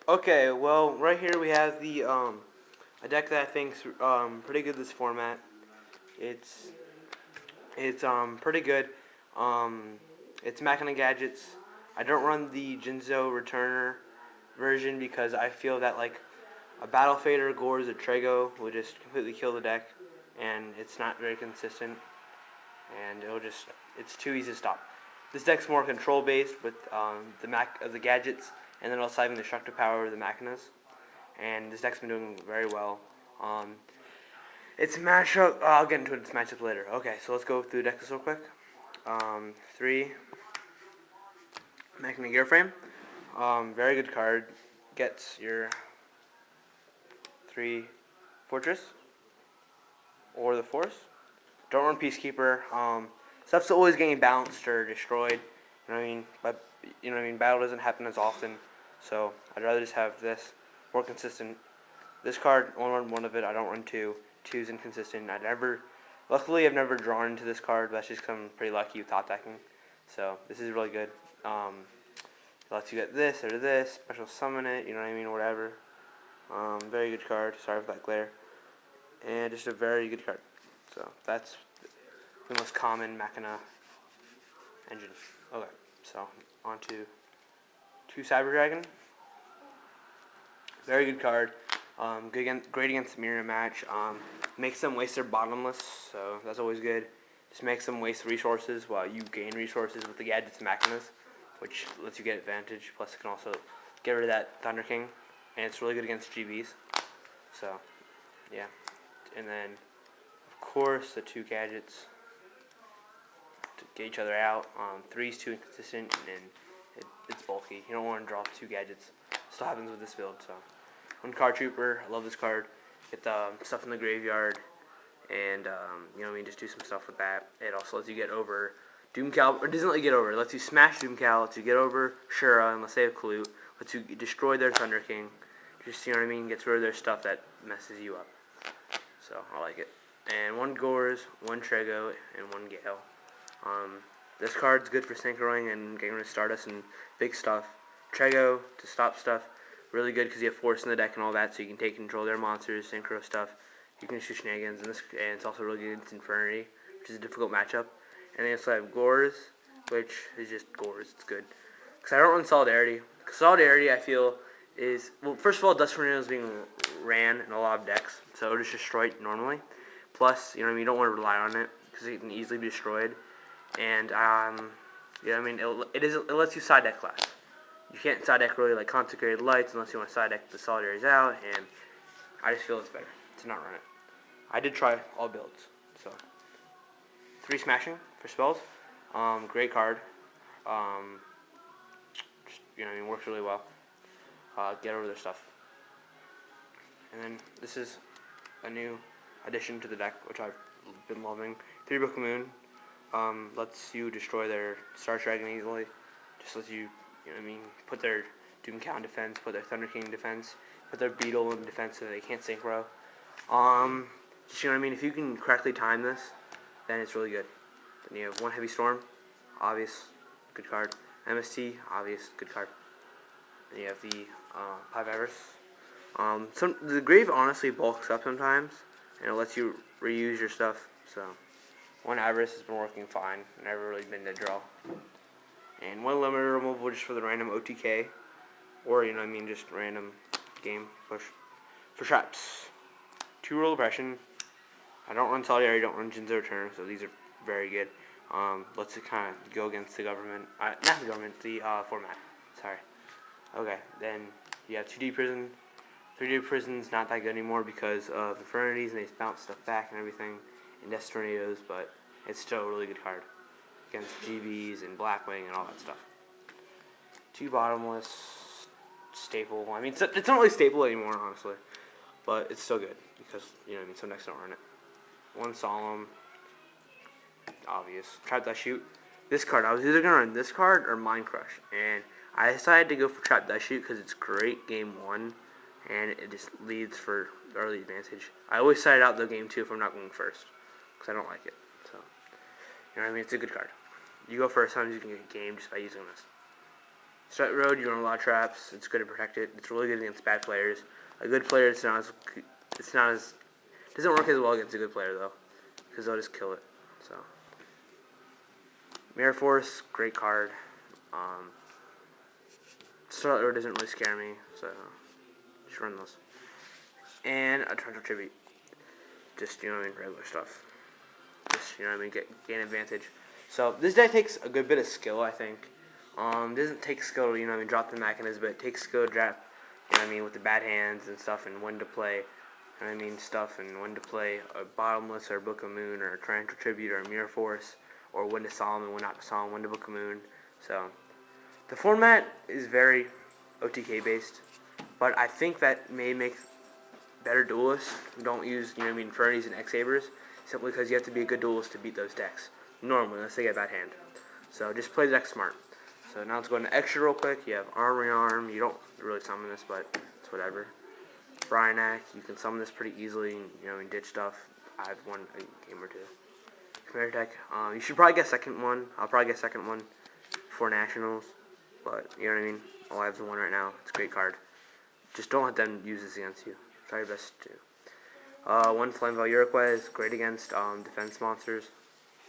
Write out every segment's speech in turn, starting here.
Okay, well, right here we have the a deck that I think's pretty good this format. It's it's pretty good. Um, it's machina gadgets. I don't run the Jinzo returner version because I feel that like a battle fader, gores, or Trego will just completely kill the deck, and it's not very consistent, and it's too easy to stop. This deck's more control based with the gadgets, and then also having the destructive power of the machinas. And this deck's been doing very well. Um, its matchup, I'll get into its matchup later. Okay, so let's go through the deck real quick. 3 Mechanic Gear Frame. Very good card. Gets your 3 Fortress or the Force. Don't run Peacekeeper. Stuff's always getting bounced or destroyed. You know what I mean? But you know what I mean. Battle doesn't happen as often, so I'd rather just have this more consistent. This card, only run one of it. I don't run two. Two's inconsistent. Luckily, I've never drawn into this card. But that's just come pretty lucky with top decking. So this is really good. It lets you get this or this. Special summon it. You know what I mean? Whatever. Very good card. Sorry for that glare. And just a very good card. So that's the most common machina engine. Okay, so on to 2 Cyber Dragon. Very good card. Great against mirror match. Makes them waste their bottomless, so that's always good. Just makes them waste resources while you gain resources with the gadgets and machinas, which lets you get advantage. Plus, it can also get rid of that Thunder King, and it's really good against GBs. So, yeah. And then, of course, the 2 gadgets to get each other out. 3's too inconsistent, and it's bulky. You don't want to draw 2 gadgets. Still happens with this build. So, 1 Card Trooper. I love this card. Get the stuff in the graveyard, and you know what I mean. Just do some stuff with that. It also lets you get over Doomcal, or it doesn't let you get over. It lets you smash Doomcal. Lets you get over Shura, unless they have Clue. Lets you destroy their Thunder King. Just, you know what I mean. Gets rid of their stuff that messes you up. So I like it. And 1 Gores, 1 Trego, and 1 Gale. This card's good for synchroing and getting rid of Stardust and big stuff. Trego to stop stuff. Really good because you have Force in the deck and all that, so you can take control of their monsters, synchro stuff. You can shoot shenanigans, and it's also really good against Infernity, which is a difficult matchup. And then you also have Gores, which is just Gores. It's good. Because I don't run Solidarity. Solidarity, I feel, is... Well, first of all, Dust Tornado is being ran in a lot of decks, so it'll just destroy it normally. Plus, you know what I mean, you don't want to rely on it, because it can easily be destroyed. And, you know what I mean, it lets you side deck class. You can't side deck really like Consecrated Lights unless you want to side deck the Solidarities out, and I just feel it's better to not run it. I did try all builds, so 3 Smashing for spells, great card. Just, you know what I mean, works really well. Get over their stuff. And then this is a new addition to the deck, which I've been loving. 3 Book of Moon lets you destroy their Star Dragon easily. Just lets you. You know what I mean? Put their Doomcow in defense, put their Thunder King in defense, put their Beetle in defense so they can't synchro. Just, you know what I mean? If you can correctly time this, then it's really good. Then you have 1 Heavy Storm, obvious, good card. MST, obvious, good card. Then you have the 5 Avarice. The Grave honestly bulks up sometimes, and it lets you reuse your stuff. So 1 Avarice has been working fine. Never really been to draw. And 1 limiter removal just for the random OTK. Or, you know what I mean, just random game push. For traps, 2 Roll Oppression. I don't run Solidarity, don't run Jinzo Return, so these are very good. Let's kind of go against the government. Not the government, the format. Sorry. Okay, then you have 2D Prison. 3D Prison's not that good anymore because of Infernities, and they bounce stuff back and everything. And Death Tornadoes, but it's still a really good card against GBs and Blackwing and all that stuff. 2 Bottomless, staple. I mean, it's not really staple anymore, honestly, but it's still good because, you know what I mean, some decks don't run it. 1 Solemn, obvious. Trap That Shoot. This card, I was either going to run this card or Mind Crush, and I decided to go for Trap That Shoot because it's great game 1, and it just leads for early advantage. I always side out the game 2 if I'm not going first, because I don't like it. So, you know what I mean? It's a good card. You go first, sometimes you can get a game just by using this. Strut Road, you run a lot of traps. It's good to protect it. It's really good against bad players. A good player, it's not as doesn't work as well against a good player though, because they'll just kill it. So Mirror Force, great card. Strut Road doesn't really scare me, so just run those. And a Torrential Tribute, just regular stuff. Just gain advantage. So this deck takes a good bit of skill, I think. Doesn't take skill to, drop the mechanism, but it takes skill to drop, with the bad hands and stuff, and when to play, stuff, and when to play a Bottomless, or Book of Moon, or a Torrential Tribute, or a Mirror Force, or when to Solemn and when not to Solemn, when to Book of Moon. So, the format is very OTK based, but I think that may make better duelists who don't use, Infernities and X-Sabers, simply because you have to be a good duelist to beat those decks, normally, unless they get a bad hand. So just play the deck smart. So now let's go into extra real quick. You have Armory Arm. You don't really summon this, but it's whatever. Bryanak, you can summon this pretty easily, and ditch stuff. I've won a game or two. Commander deck. You should probably get a second one. I'll probably get a second one for Nationals, but you know what I mean? All I have is one right now. It's a great card. Just don't let them use this against you. Try your best to. One Flameveil Iroquois, great against defense monsters.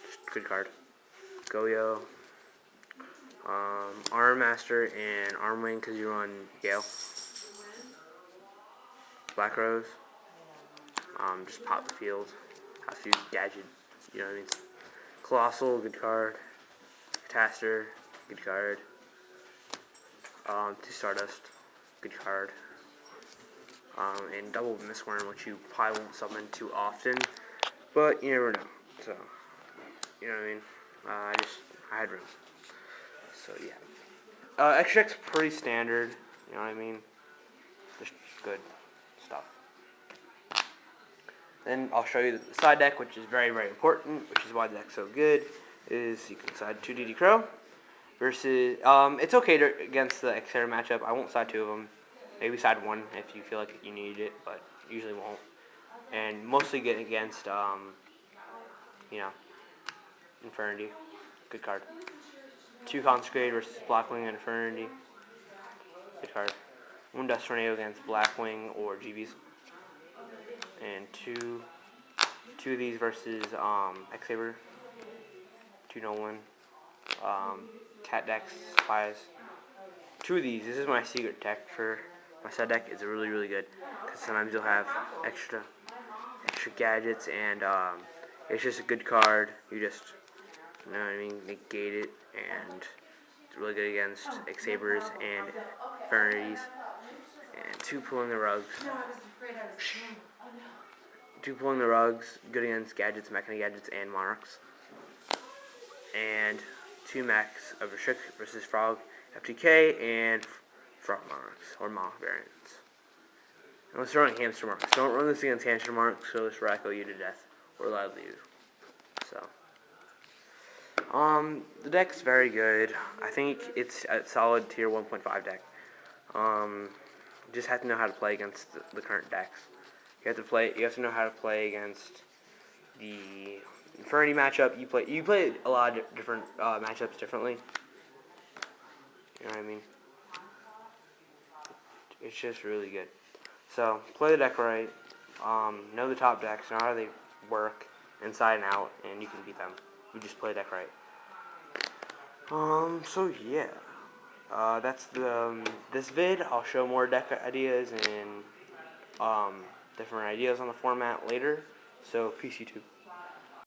Just good card. Goyo. Arm Master and Arm Wing because you run Gale. Black Rose. Just pop the field. Have to use Gadget. You know what I mean? Colossal, good card. Catastor, good card. Two Stardust, good card. And double Mistworm, which you probably won't summon too often, but you never know. So, you know what I mean? I had room. So yeah. Extra deck's pretty standard. You know what I mean? Just good stuff. Then I'll show you the side deck, which is very, very important, which is why the deck's so good. Is you can side 2 DD Crow versus it's okay against the Xterra matchup. I won't side 2 of them. Maybe side 1 if you feel like you need it, but usually won't. And mostly get against Infernity. Good card. 2 Consecrated versus Blackwing and Infernity. Good card. 1 Dust Tornado against Blackwing or GBs. And two of these versus X-Saber. 2 Nolan. Cat decks, Spies. 2 of these. This is my secret deck for my side deck. It's really, really good. Because sometimes you'll have extra gadgets and it's just a good card. You just, negate it, and it's really good against X-Sabers and Infernities. And 2 Pulling the Rugs. 2 Pulling the Rugs, good against gadgets, Mechanic gadgets, and Monarchs. And 2 Mechs of Restrict versus Frog FTK and Frog Monarchs, or Monarch variants. Unless you're running Hamster Monarchs. Don't run this against Hamster Monarchs, so this Racco you to death, or lively you. So, the deck's very good. I think it's a solid tier 1.5 deck. Just have to know how to play against the current decks. You have to know how to play against the Infernity matchup. You play a lot of different matchups differently. You know what I mean? It's just really good. So play the deck right. Know the top decks. Know how they work inside and out, and you can beat them. You just play the deck right. So yeah. That's this vid. I'll show more deck ideas and different ideas on the format later. So peace, YouTube.